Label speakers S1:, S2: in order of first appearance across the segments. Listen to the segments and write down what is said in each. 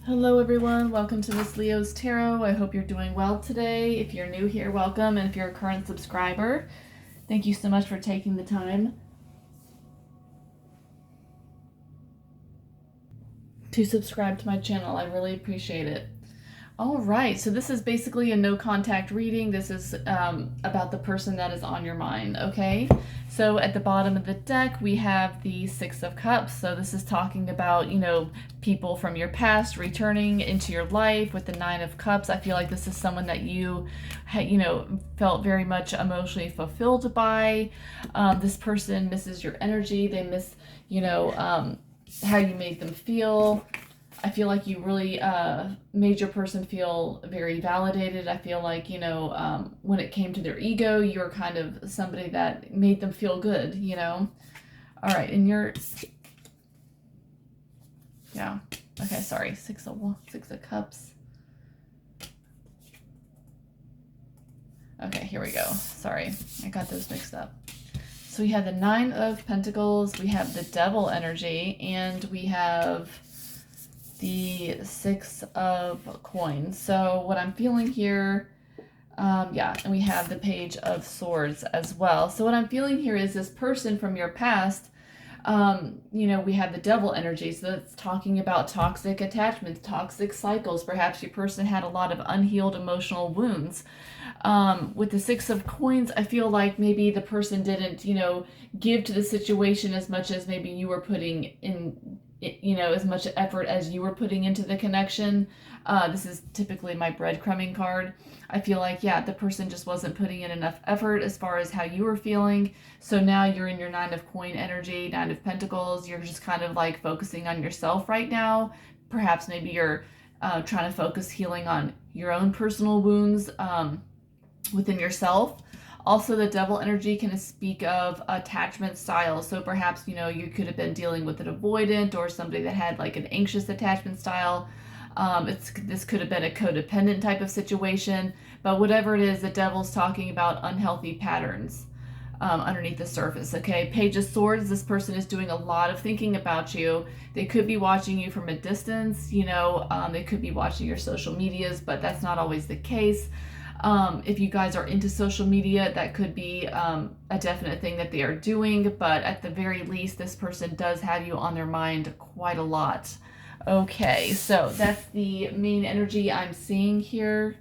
S1: Hello everyone, welcome to Miss Leo's Tarot. I hope you're doing well today. If you're new here, welcome, and if you're a current subscriber, thank you so much for taking the time to subscribe to my channel. I really appreciate it. All right, so this is basically a no contact reading. This is about the person that is on your mind, okay? So at the bottom of the deck, we have the Six of Cups. So this is talking about, people from your past returning into your life with the Nine of Cups. I feel like this is someone that you, felt very much emotionally fulfilled by. This person misses your energy. They miss, how you made them feel. I feel like you really made your person feel very validated. I feel like, when it came to their ego, you were kind of somebody that made them feel good, All right, and yeah. Okay, sorry. Six of Cups. Okay, here we go. Sorry, I got those mixed up. So we have the Nine of Pentacles, we have the Devil energy, and we have the Six of Coins. So what I'm feeling here, and we have the Page of Swords as well. So what I'm feeling here is this person from your past, we have the Devil energy. So that's talking about toxic attachments, toxic cycles. Perhaps your person had a lot of unhealed emotional wounds. With the Six of Coins, I feel like maybe the person didn't, give to the situation as much as maybe you were putting in, as much effort as you were putting into the connection. This is typically my breadcrumbing card. I feel like, the person just wasn't putting in enough effort as far as how you were feeling. So now you're in your Nine of Coin energy, Nine of Pentacles. You're just kind of like focusing on yourself right now. Perhaps maybe you're trying to focus healing on your own personal wounds within yourself. Also, the Devil energy can speak of attachment styles. So perhaps, you could have been dealing with an avoidant or somebody that had like an anxious attachment style. This could have been a codependent type of situation. But whatever it is, the Devil's talking about unhealthy patterns underneath the surface, okay? Page of Swords, this person is doing a lot of thinking about you. They could be watching you from a distance, they could be watching your social medias, but that's not always the case. If you guys are into social media, that could be a definite thing that they are doing, but at the very least, this person does have you on their mind quite a lot. Okay, so that's the main energy I'm seeing here.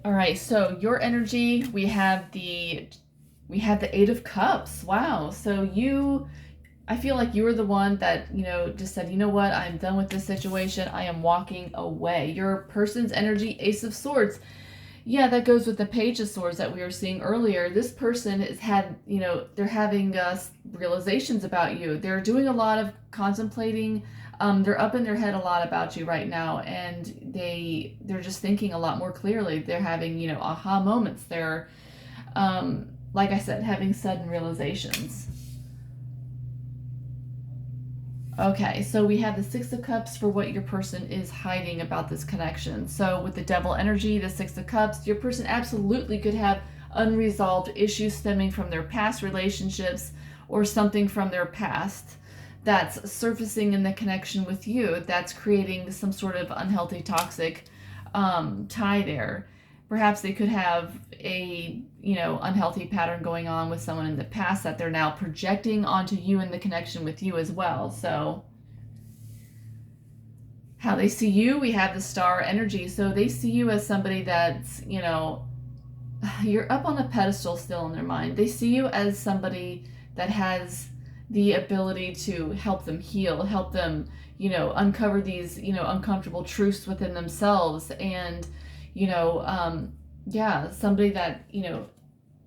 S1: All right, so your energy, we have the Eight of Cups. Wow. So I feel like you were the one that, just said, you know what, I'm done with this situation. I am walking away. Your person's energy, Ace of Swords. Yeah, that goes with the Page of Swords that we were seeing earlier. This person has had, they're having realizations about you. They're doing a lot of contemplating. They're up in their head a lot about you right now, and they're just thinking a lot more clearly. They're having, aha moments. They're, like I said, having sudden realizations. Okay, so we have the Six of Cups for what your person is hiding about this connection. So with the Devil energy, the Six of Cups, your person absolutely could have unresolved issues stemming from their past relationships or something from their past that's surfacing in the connection with you, that's creating some sort of unhealthy, toxic tie there. Perhaps they could have a, unhealthy pattern going on with someone in the past that they're now projecting onto you in the connection with you as well. So how they see you, we have the Star energy. So they see you as somebody that's, you're up on a pedestal still in their mind. They see you as somebody that has the ability to help them heal, help them, uncover these, uncomfortable truths within themselves. And somebody that,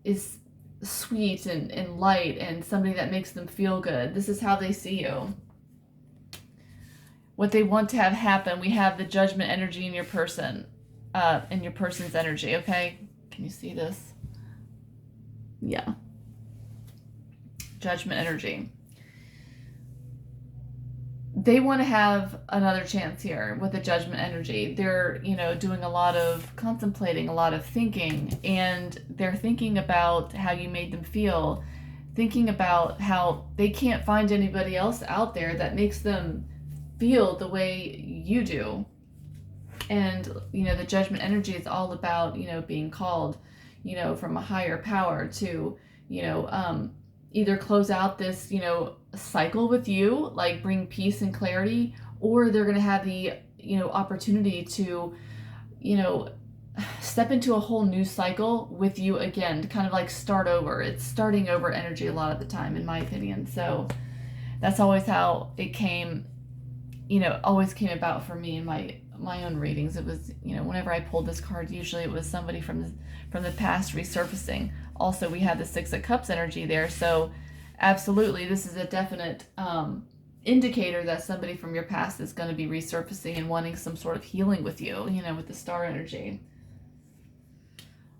S1: is sweet and light, and somebody that makes them feel good. This is how they see you. What they want to have happen, we have the Judgment energy in your person, in your person's energy, okay? Can you see this? Yeah. Judgment energy. They want to have another chance here with the Judgment energy. They're, doing a lot of contemplating, a lot of thinking, and they're thinking about how you made them feel. thinking about how they can't find anybody else out there that makes them feel the way you do. And, you know, the judgment energy is all about, you know, being called, you know, from a higher power to, you know, either close out this, you know, cycle with you, like bring peace and clarity, or they're going to have the, you know, opportunity to, you know, step into a whole new cycle with you again, to kind of like start over. It's starting over energy a lot of the time, in my opinion. So that's always how it came, you know, always came about for me in my own readings. It was, you know, whenever I pulled this card, usually it was somebody from the past resurfacing. Also, we had the Six of Cups energy there, so absolutely, this is a definite indicator that somebody from your past is going to be resurfacing and wanting some sort of healing with you, you know, with the star energy.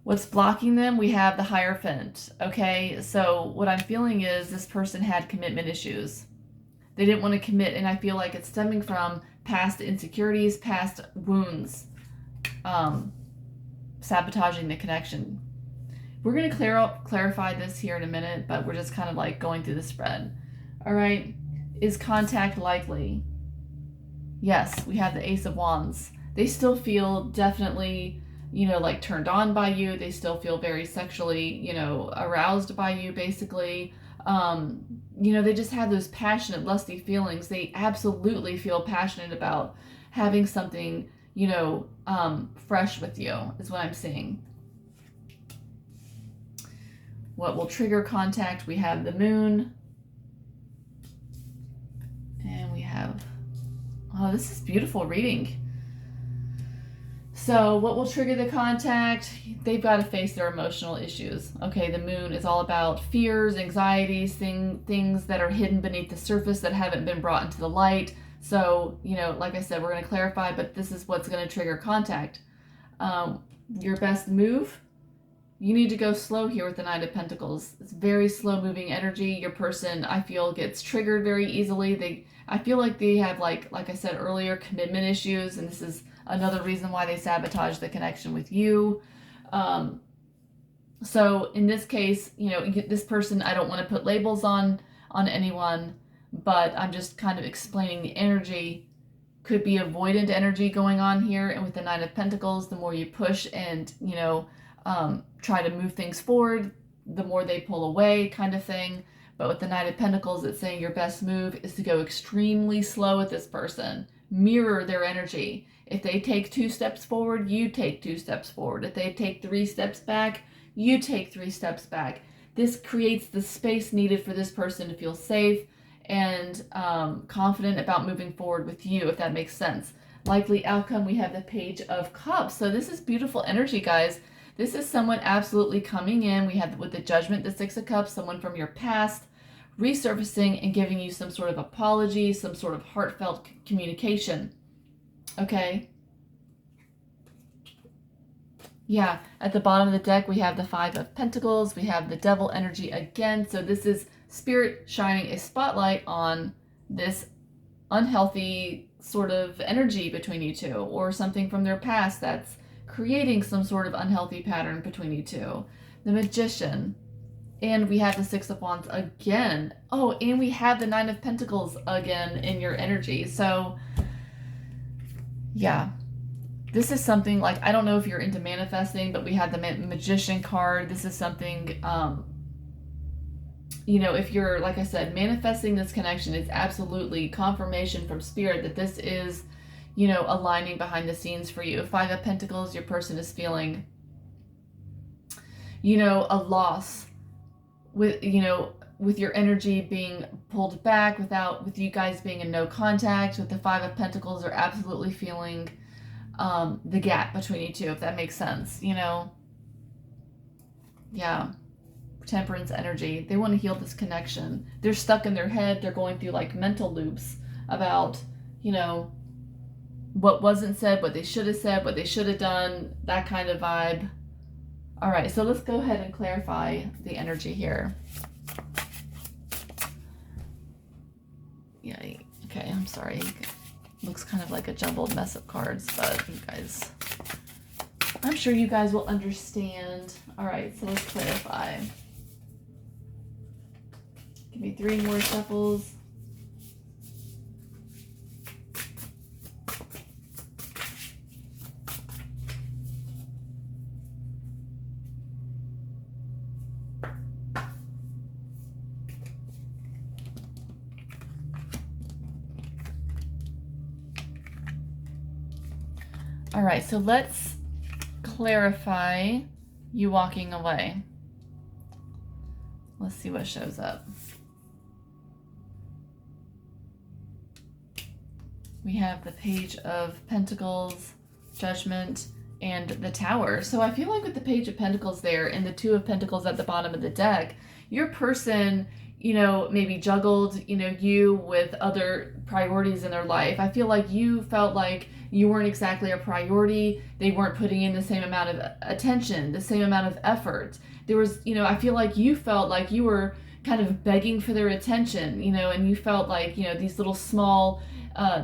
S1: What's blocking them? We have the Hierophant. Okay, so what I'm feeling is this person had commitment issues. They didn't want to commit, and I feel like it's stemming from past insecurities, past wounds, sabotaging the connection. We're going to clarify this here in a minute, but we're just kind of like going through the spread. All right. Is contact likely? Yes, we have the Ace of Wands. They still feel definitely, you know, like turned on by you. They still feel very sexually, you know, aroused by you, basically. You know, they just have those passionate, lusty feelings. They absolutely feel passionate about having something, you know, fresh with you, is what I'm seeing. What will trigger contact? We have the Moon. And we have, oh, this is beautiful reading. So what will trigger the contact? They've got to face their emotional issues. Okay, the Moon is all about fears, anxieties, things that are hidden beneath the surface that haven't been brought into the light. So, you know, like I said, we're going to clarify, but this is what's going to trigger contact. Your best move, you need to go slow here with the Nine of Pentacles. It's very slow moving energy. Your person, I feel, gets triggered very easily. I feel like they have, like I said earlier, commitment issues, and this is another reason why they sabotage the connection with you. So in this case, you know, this person, I don't want to put labels on anyone, but I'm just kind of explaining the energy. Could be avoidant energy going on here, and with the Nine of Pentacles, the more you push and, you know, try to move things forward, the more they pull away, kind of thing. But with the Knight of Pentacles, it's saying your best move is to go extremely slow with this person. Mirror their energy. If they take 2 steps forward, you take 2 steps forward. If they take 3 steps back, you take 3 steps back. This creates the space needed for this person to feel safe and confident about moving forward with you, if that makes sense. Likely outcome, we have the Page of Cups. So this is beautiful energy, guys. This is someone absolutely coming in. We have with the Judgment, the Six of Cups, someone from your past resurfacing and giving you some sort of apology, some sort of heartfelt communication. Okay? Yeah, at the bottom of the deck, we have the Five of Pentacles. We have the Devil energy again. So this is Spirit shining a spotlight on this unhealthy sort of energy between you two, or something from their past that's creating some sort of unhealthy pattern between you two. The Magician. And we have the Six of Wands again. Oh, and we have the Nine of Pentacles again in your energy. So, yeah. This is something like, I don't know if you're into manifesting, but we have the Magician card. This is something, you know, if you're, like I said, manifesting this connection, it's absolutely confirmation from Spirit that this is, you know, aligning behind the scenes for you. Five of Pentacles, your person is feeling, you know, a loss with, you know, with your energy being pulled back, with you guys being in no contact. With the Five of Pentacles, they're absolutely feeling the gap between you two, if that makes sense, you know. Yeah. Temperance energy. They want to heal this connection. They're stuck in their head. They're going through like mental loops about, you know, what wasn't said, what they should have said, what they should have done, that kind of vibe. All right, so let's go ahead and clarify the energy here. Yeah, okay, I'm sorry. Looks kind of like a jumbled mess of cards, but you guys, I'm sure you guys will understand. All right, so let's clarify. me 3 more shuffles. All right, so let's clarify you walking away. Let's see what shows up. We have the Page of Pentacles, Judgment, and the Tower. So I feel like with the Page of Pentacles there and the Two of Pentacles at the bottom of the deck, your person, you know, maybe juggled, you know, you with other priorities in their life. I feel like you felt like you weren't exactly a priority. They weren't putting in the same amount of attention, the same amount of effort. There was, you know, I feel like you felt like you were kind of begging for their attention, you know, and you felt like, you know, these little small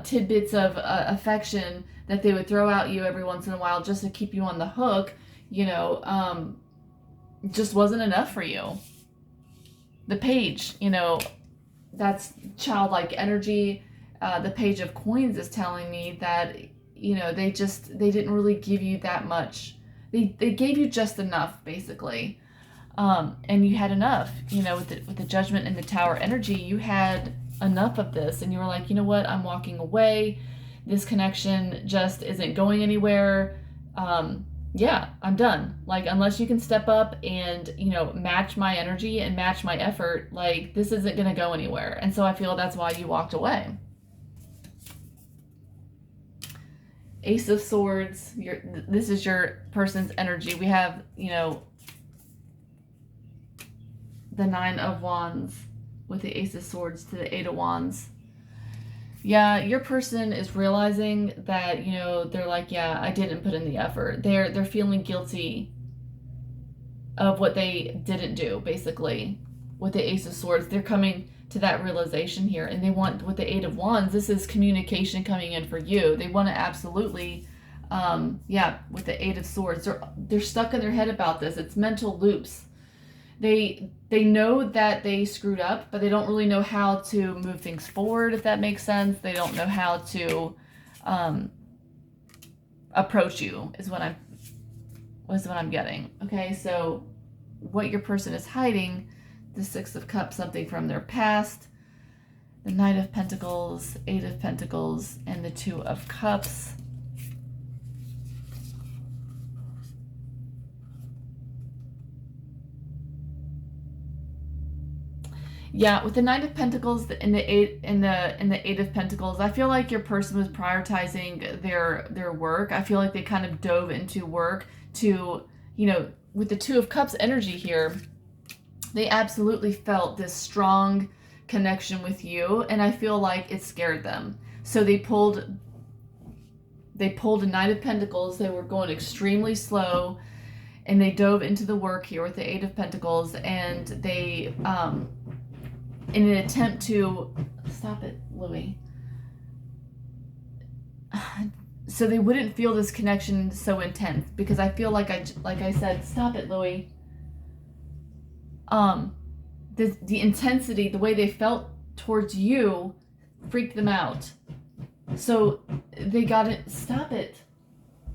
S1: tidbits of affection that they would throw at you every once in a while just to keep you on the hook, you know, just wasn't enough for you. The Page, you know, that's childlike energy. The Page of Coins is telling me that, you know, they didn't really give you that much. They gave you just enough, basically. And you had enough, you know, with the Judgment and the Tower energy, you had enough of this, and you were like, you know what, I'm walking away. This connection just isn't going anywhere. Yeah, I'm done. Like, unless you can step up and, you know, match my energy and match my effort, like, this isn't going to go anywhere. And so I feel that's why you walked away. Ace of Swords, this is your person's energy. We have, you know, the Nine of Wands with the Ace of Swords to the Eight of Wands. Yeah, your person is realizing that, you know, they're like, yeah, I didn't put in the effort. They're feeling guilty of what they didn't do, basically, with the Ace of Swords. They're coming to that realization here, and they want, with the Eight of Wands, this is communication coming in for you. They want to absolutely, yeah, with the Eight of Swords, they're stuck in their head about this. It's mental loops. They know that they screwed up, but they don't really know how to move things forward, if that makes sense. They don't know how to approach you, is what I'm getting. Okay, so what your person is hiding, the Six of Cups, something from their past, the Knight of Pentacles, Eight of Pentacles, and the Two of Cups. Yeah, with the Knight of Pentacles and the Eight of Pentacles, I feel like your person was prioritizing their work. I feel like they kind of dove into work to, you know, with the Two of Cups energy here, they absolutely felt this strong connection with you, and I feel like it scared them. So they pulled a Knight of Pentacles. They were going extremely slow, and they dove into the work here with the Eight of Pentacles, and they in an attempt to stop it, Louie. So they wouldn't feel this connection so intense, because I feel like I said, stop it, Louie. The intensity, the way they felt towards you, freaked them out. So they got it. Stop it.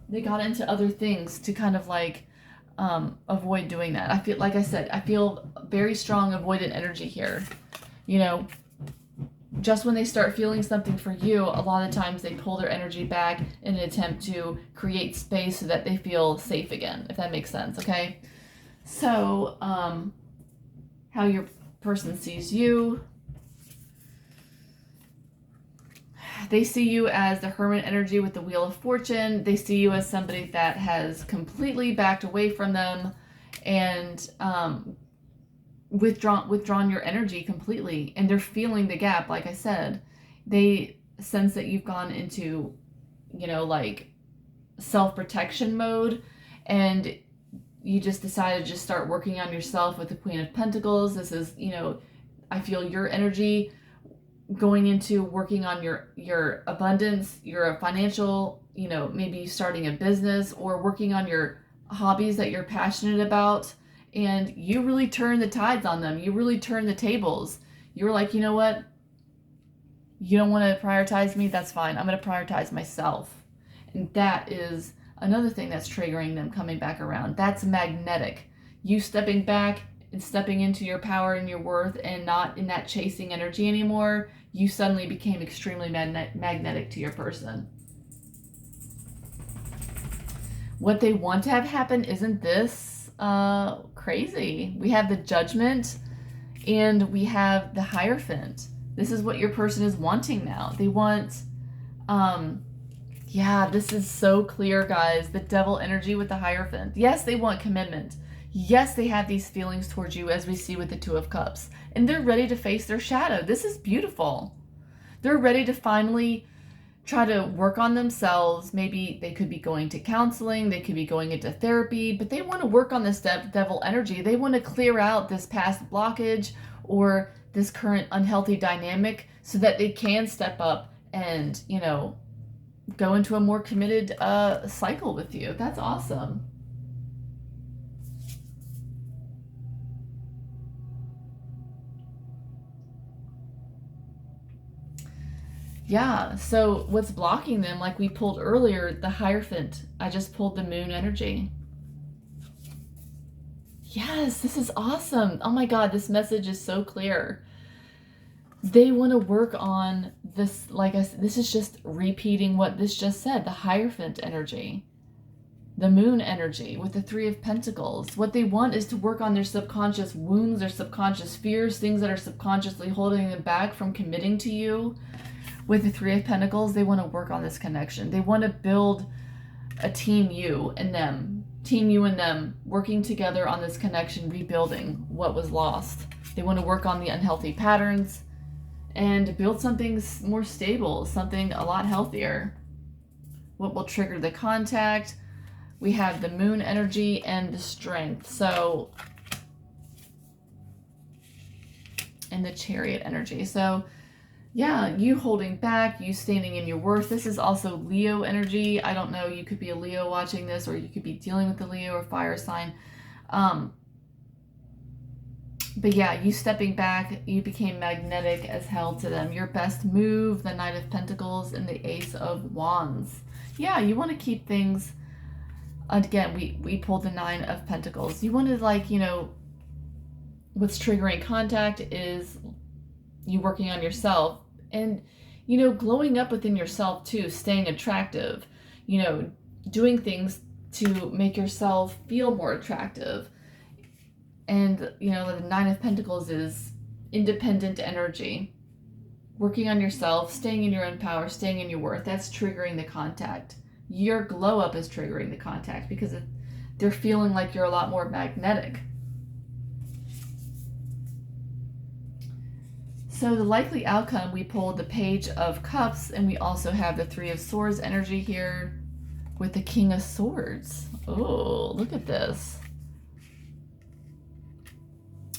S1: They got into other things to kind of like avoid doing that. I feel, like I said, I feel very strong avoidant energy here. You know, just when they start feeling something for you, a lot of times they pull their energy back in an attempt to create space so that they feel safe again, if that makes sense, okay? So, how your person sees you. They see you as the Hermit energy with the Wheel of Fortune. They see you as somebody that has completely backed away from them and withdrawn your energy completely, and they're feeling the gap. Like I said, they sense that you've gone into, you know, like self-protection mode, and you just decided to just start working on yourself with the Queen of Pentacles. This is, you know, I feel your energy going into working on your abundance, your financial, you know, maybe starting a business or working on your hobbies that you're passionate about. And you really turn the tides on them. You really turn the tables. You were like, you know what? You don't want to prioritize me? That's fine. I'm going to prioritize myself. And that is another thing that's triggering them coming back around. That's magnetic. You stepping back and stepping into your power and your worth and not in that chasing energy anymore, you suddenly became extremely magnetic to your person. What they want to have happen isn't this crazy. We have the Judgment and we have the Hierophant. This is what your person is wanting now. They want, yeah, this is so clear, guys. The Devil energy with the Hierophant. Yes, they want commitment. Yes, they have these feelings towards you, as we see with the Two of Cups. And they're ready to face their shadow. This is beautiful. They're ready to finally try to work on themselves. Maybe they could be going to counseling. They could be going into therapy. But they want to work on this devil energy. They want to clear out this past blockage or this current unhealthy dynamic so that they can step up and, you know, go into a more committed cycle with you. That's awesome. Yeah, so what's blocking them, like we pulled earlier, the Hierophant. I just pulled the Moon energy. Yes, this is awesome. Oh my God, this message is so clear. They want to work on this, like I said, this is just repeating what this just said, the Hierophant energy. The Moon energy with the Three of Pentacles. What they want is to work on their subconscious wounds, their subconscious fears, things that are subconsciously holding them back from committing to you. With the Three of Pentacles, they want to work on this connection. They want to build a team you and them. Team you and them working together on this connection, rebuilding what was lost. They want to work on the unhealthy patterns and build something more stable, something a lot healthier. What will trigger the contact? We have the Moon energy and the Strength. So, and the Chariot energy. So, yeah, you holding back, you standing in your worth. This is also Leo energy. I don't know, you could be a Leo watching this, or you could be dealing with the Leo or fire sign. But yeah, you stepping back, you became magnetic as hell to them. Your best move, the Knight of Pentacles and the Ace of Wands. Yeah, you want to keep things, again, we pulled the Nine of Pentacles. You want to, like, you know, what's triggering contact is you working on yourself and, you know, glowing up within yourself too, staying attractive, you know, doing things to make yourself feel more attractive. And, you know, the Nine of Pentacles is independent energy, working on yourself, staying in your own power, staying in your worth. That's triggering the contact. Your glow up is triggering the contact because they're feeling like you're a lot more magnetic. So the likely outcome, we pulled the Page of Cups, and we also have the Three of Swords energy here with the King of Swords. Oh, look at this.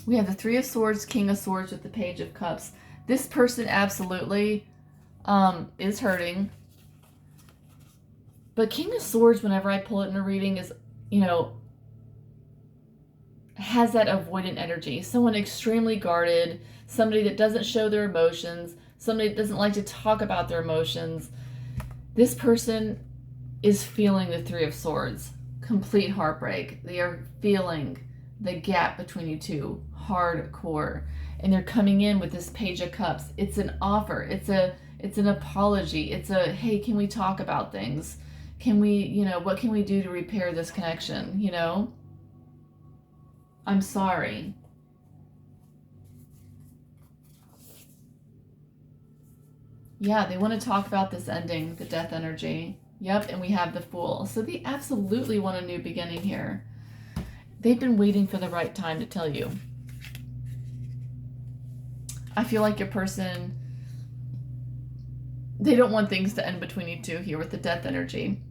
S1: We have the Three of Swords, King of Swords with the Page of Cups. This person absolutely is hurting. But King of Swords, whenever I pull it in a reading, is, you know, has that avoidant energy. Someone extremely guarded, somebody that doesn't show their emotions, somebody that doesn't like to talk about their emotions. This person is feeling the Three of Swords. Complete heartbreak. They are feeling the gap between you two. Hardcore. And they're coming in with this Page of Cups. It's an offer. It's an apology. It's a, hey, can we talk about things? Can we, you know, what can we do to repair this connection? You know? I'm sorry. Yeah, they want to talk about this ending, the Death energy. Yep, and we have the Fool. So they absolutely want a new beginning here. They've been waiting for the right time to tell you. I feel like your person, they don't want things to end between you two here with the Death energy.